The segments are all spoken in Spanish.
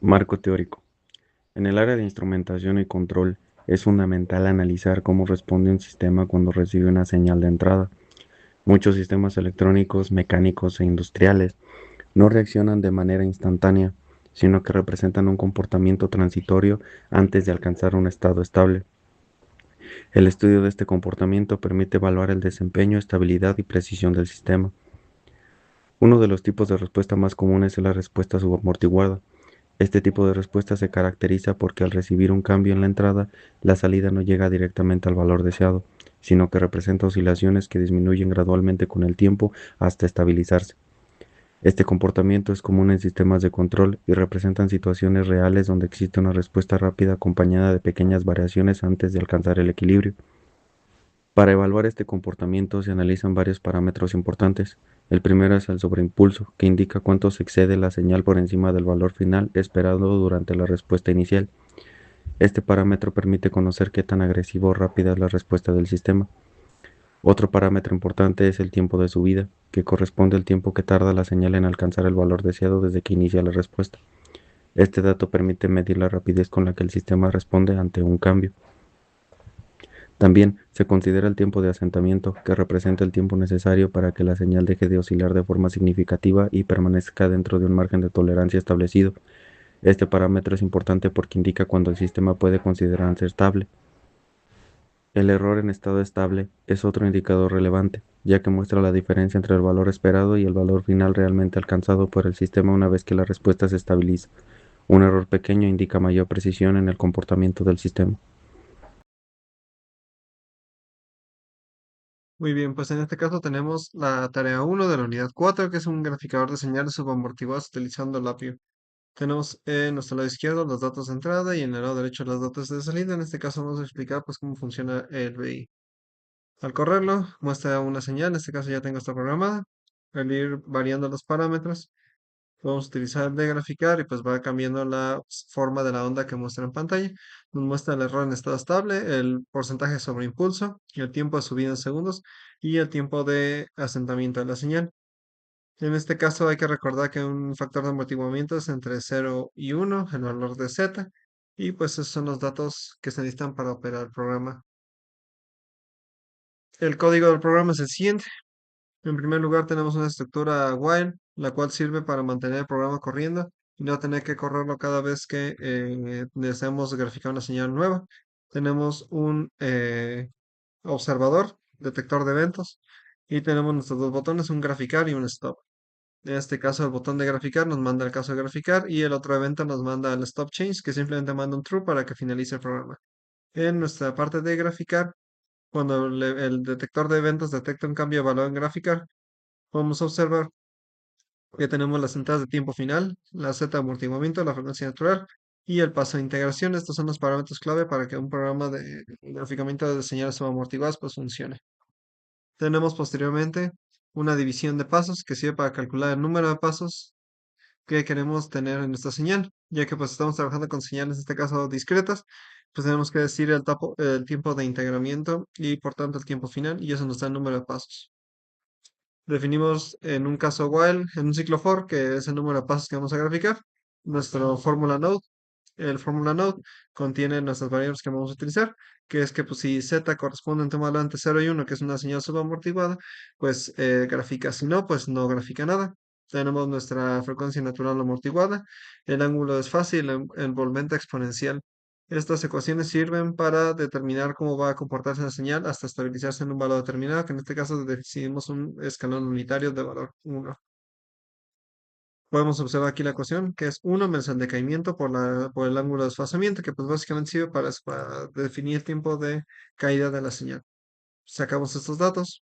Marco teórico. En el área de instrumentación y control es fundamental analizar cómo responde un sistema cuando recibe una señal de entrada. Muchos sistemas electrónicos, mecánicos e industriales no reaccionan de manera instantánea, sino que representan un comportamiento transitorio antes de alcanzar un estado estable. El estudio de este comportamiento permite evaluar el desempeño, estabilidad y precisión del sistema. Uno de los tipos de respuesta más comunes es la respuesta subamortiguada. Este tipo de respuesta se caracteriza porque al recibir un cambio en la entrada, la salida no llega directamente al valor deseado, sino que representa oscilaciones que disminuyen gradualmente con el tiempo hasta estabilizarse. Este comportamiento es común en sistemas de control y representan situaciones reales donde existe una respuesta rápida acompañada de pequeñas variaciones antes de alcanzar el equilibrio. Para evaluar este comportamiento se analizan varios parámetros importantes. El primero es el sobreimpulso, que indica cuánto se excede la señal por encima del valor final esperado durante la respuesta inicial. Este parámetro permite conocer qué tan agresivo o rápida es la respuesta del sistema. Otro parámetro importante es el tiempo de subida, que corresponde al tiempo que tarda la señal en alcanzar el valor deseado desde que inicia la respuesta. Este dato permite medir la rapidez con la que el sistema responde ante un cambio. También se considera el tiempo de asentamiento, que representa el tiempo necesario para que la señal deje de oscilar de forma significativa y permanezca dentro de un margen de tolerancia establecido. Este parámetro es importante porque indica cuando el sistema puede considerarse estable. El error en estado estable es otro indicador relevante, ya que muestra la diferencia entre el valor esperado y el valor final realmente alcanzado por el sistema una vez que la respuesta se estabiliza. Un error pequeño indica mayor precisión en el comportamiento del sistema. Muy bien, pues en este caso tenemos la tarea 1 de la unidad 4, que es un graficador de señales subamortiguadas utilizando el apio. Tenemos en nuestro lado izquierdo los datos de entrada y en el lado derecho los datos de salida. En este caso vamos a explicar pues cómo funciona el BI. Al correrlo, muestra una señal, en este caso ya tengo esta programada. Al ir variando los parámetros, vamos a utilizar el de graficar y pues va cambiando la forma de la onda que muestra en pantalla. Nos muestra el error en estado estable, el porcentaje sobre impulso, el tiempo de subida en segundos y el tiempo de asentamiento de la señal. En este caso hay que recordar que un factor de amortiguamiento es entre 0 y 1, el valor de z, y pues esos son los datos que se necesitan para operar el programa. El código del programa es el siguiente. En primer lugar tenemos una estructura while, la cual sirve para mantener el programa corriendo y no tener que correrlo cada vez que deseamos graficar una señal nueva. Tenemos un observador, detector de eventos, y tenemos nuestros dos botones, un graficar y un stop. En este caso, el botón de graficar nos manda el caso de graficar y el otro evento nos manda el stop change, que simplemente manda un true para que finalice el programa. En nuestra parte de graficar, cuando el detector de eventos detecta un cambio de valor en graficar, vamos a observar que tenemos las entradas de tiempo final, la Z de amortiguamiento, la frecuencia natural y el paso de integración. Estos son los parámetros clave para que un programa de graficamiento de señales subamortiguadas pues funcione. Tenemos posteriormente una división de pasos que sirve para calcular el número de pasos que queremos tener en nuestra señal, ya que pues estamos trabajando con señales, en este caso discretas, pues tenemos que decir el tiempo de integramiento y por tanto el tiempo final, y eso nos da el número de pasos. Definimos en un caso while, en un ciclo for, que es el número de pasos que vamos a graficar, nuestro fórmula node. El fórmula node contiene nuestras variables que vamos a utilizar, que es que pues, si z corresponde entre un valor entre 0 y 1, que es una señal subamortiguada, pues grafica. Si no, pues no grafica nada. Tenemos nuestra frecuencia natural amortiguada, el ángulo es fácil, el envolvente exponencial. Estas ecuaciones sirven para determinar cómo va a comportarse la señal hasta estabilizarse en un valor determinado, que en este caso decidimos un escalón unitario de valor 1. Podemos observar aquí la ecuación, que es 1 menos el decaimiento por el ángulo de desfasamiento, que pues básicamente sirve para definir el tiempo de caída de la señal. Sacamos estos datos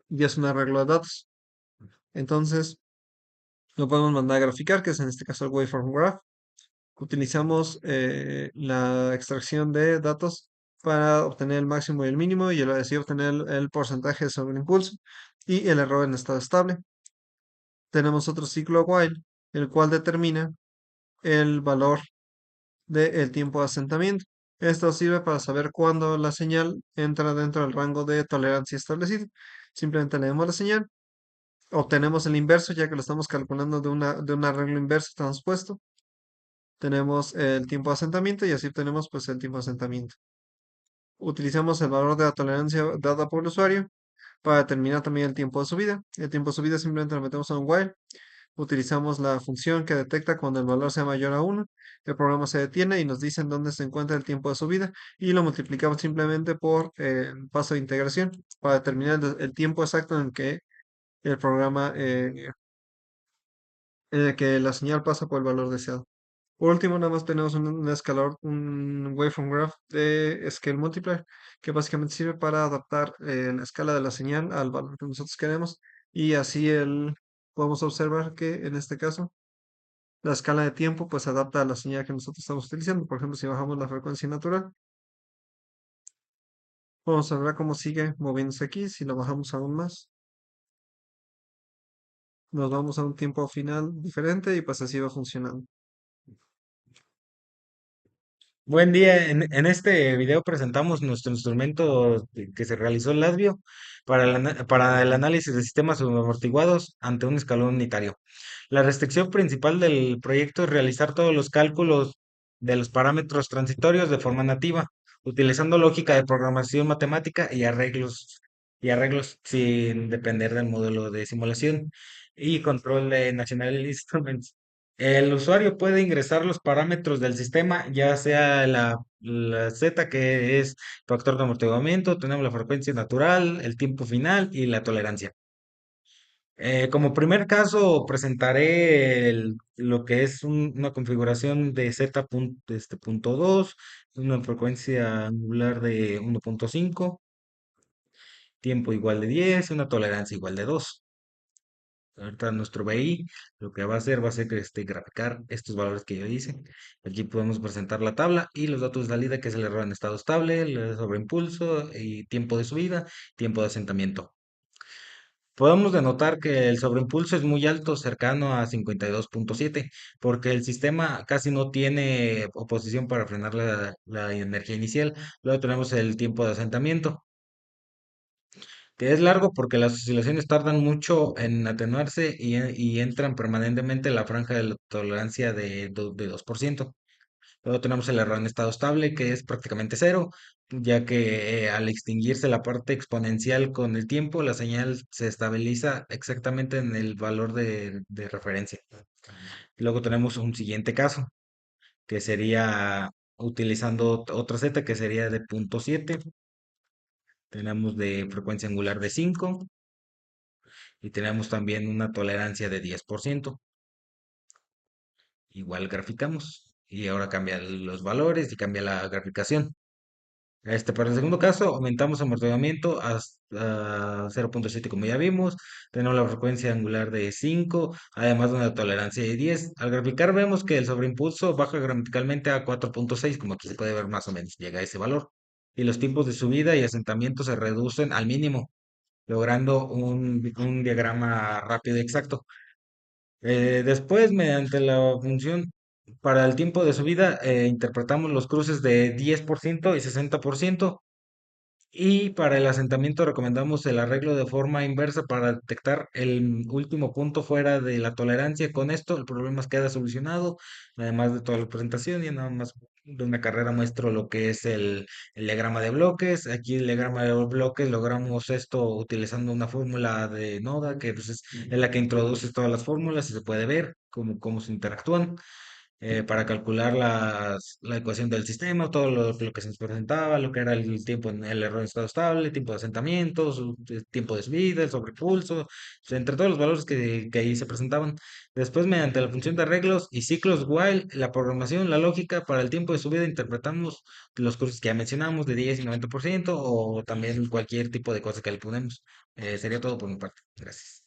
y es un arreglo de datos. Entonces, lo podemos mandar a graficar, que es en este caso el waveform graph. Utilizamos la extracción de datos para obtener el máximo y el mínimo y así obtener el porcentaje sobre el impulso y el error en estado estable. Tenemos otro ciclo while, el cual determina el valor del tiempo de asentamiento. Esto sirve para saber cuándo la señal entra dentro del rango de tolerancia establecido. Simplemente leemos la señal, obtenemos el inverso ya que lo estamos calculando de un arreglo inverso transpuesto tenemos el tiempo de asentamiento y así obtenemos pues el tiempo de asentamiento. Utilizamos el valor de la tolerancia dada por el usuario para determinar también el tiempo de subida. El tiempo de subida simplemente lo metemos en un while. Utilizamos la función que detecta cuando el valor sea mayor a 1. El programa se detiene y nos dice en dónde se encuentra el tiempo de subida y lo multiplicamos simplemente por el paso de integración para determinar el tiempo exacto en que el programa, en el que la señal pasa por el valor deseado. Por último, nada más tenemos un escalador, un waveform graph de scale multiplier, que básicamente sirve para adaptar la escala de la señal al valor que nosotros queremos. Y así podemos observar que en este caso la escala de tiempo pues se adapta a la señal que nosotros estamos utilizando. Por ejemplo, si bajamos la frecuencia natural, vamos a ver cómo sigue moviéndose aquí. Si lo bajamos aún más, nos vamos a un tiempo final diferente y pues así va funcionando. Buen día, en este video presentamos nuestro instrumento que se realizó en Lasvio para el análisis de sistemas subaamortiguados ante un escalón unitario. La restricción principal del proyecto es realizar todos los cálculos de los parámetros transitorios de forma nativa, utilizando lógica de programación matemática y arreglos sin depender del modelo de simulación y control de National Instruments. El usuario puede ingresar los parámetros del sistema, ya sea la Z, que es factor de amortiguamiento, tenemos la frecuencia natural, el tiempo final y la tolerancia. Como primer caso, presentaré lo que es una configuración de Z punto 2, una frecuencia angular de 1.5, tiempo igual de 10 y una tolerancia igual de 2. Ahorita nuestro BI lo que va a ser graficar estos valores que yo hice. Aquí podemos presentar la tabla y los datos de salida, que es el error en estado estable, el sobreimpulso y tiempo de subida, tiempo de asentamiento. Podemos denotar que el sobreimpulso es muy alto, cercano a 52.7, porque el sistema casi no tiene oposición para frenar la energía inicial. Luego tenemos el tiempo de asentamiento, que es largo porque las oscilaciones tardan mucho en atenuarse y entran permanentemente en la franja de la tolerancia de 2%. Luego tenemos el error en estado estable, que es prácticamente cero, ya que al extinguirse la parte exponencial con el tiempo, la señal se estabiliza exactamente en el valor de referencia. Luego tenemos un siguiente caso, que sería utilizando otra z, que sería de 0.7. Tenemos de frecuencia angular de 5 y tenemos también una tolerancia de 10%. Igual graficamos y ahora cambian los valores y cambia la graficación. Para el segundo caso, aumentamos amortiguamiento hasta 0.7 como ya vimos. Tenemos la frecuencia angular de 5, además de una tolerancia de 10. Al graficar vemos que el sobreimpulso baja gramaticalmente a 4.6, como aquí se puede ver más o menos, llega a ese valor. Y los tiempos de subida y asentamiento se reducen al mínimo, logrando un diagrama rápido y exacto. Después, mediante la función para el tiempo de subida, interpretamos los cruces de 10% y 60%. Y para el asentamiento recomendamos el arreglo de forma inversa para detectar el último punto fuera de la tolerancia. Con esto el problema queda solucionado, además de toda la presentación y nada más de una carrera muestro lo que es el diagrama de bloques. Aquí el diagrama de bloques logramos esto utilizando una fórmula de Noda, que pues, es la que introduce todas las fórmulas y se puede ver cómo se interactúan para calcular la ecuación del sistema, todo lo que se nos presentaba, lo que era el tiempo en el error en estado estable, tiempo de asentamiento, tiempo de subida, el sobrepulso, o sea, entre todos los valores que ahí se presentaban. Después, mediante la función de arreglos y ciclos while, la programación, la lógica para el tiempo de subida, interpretamos los cursos que ya mencionamos de 10 y 90% o también cualquier tipo de cosa que le ponemos. Sería todo por mi parte. Gracias.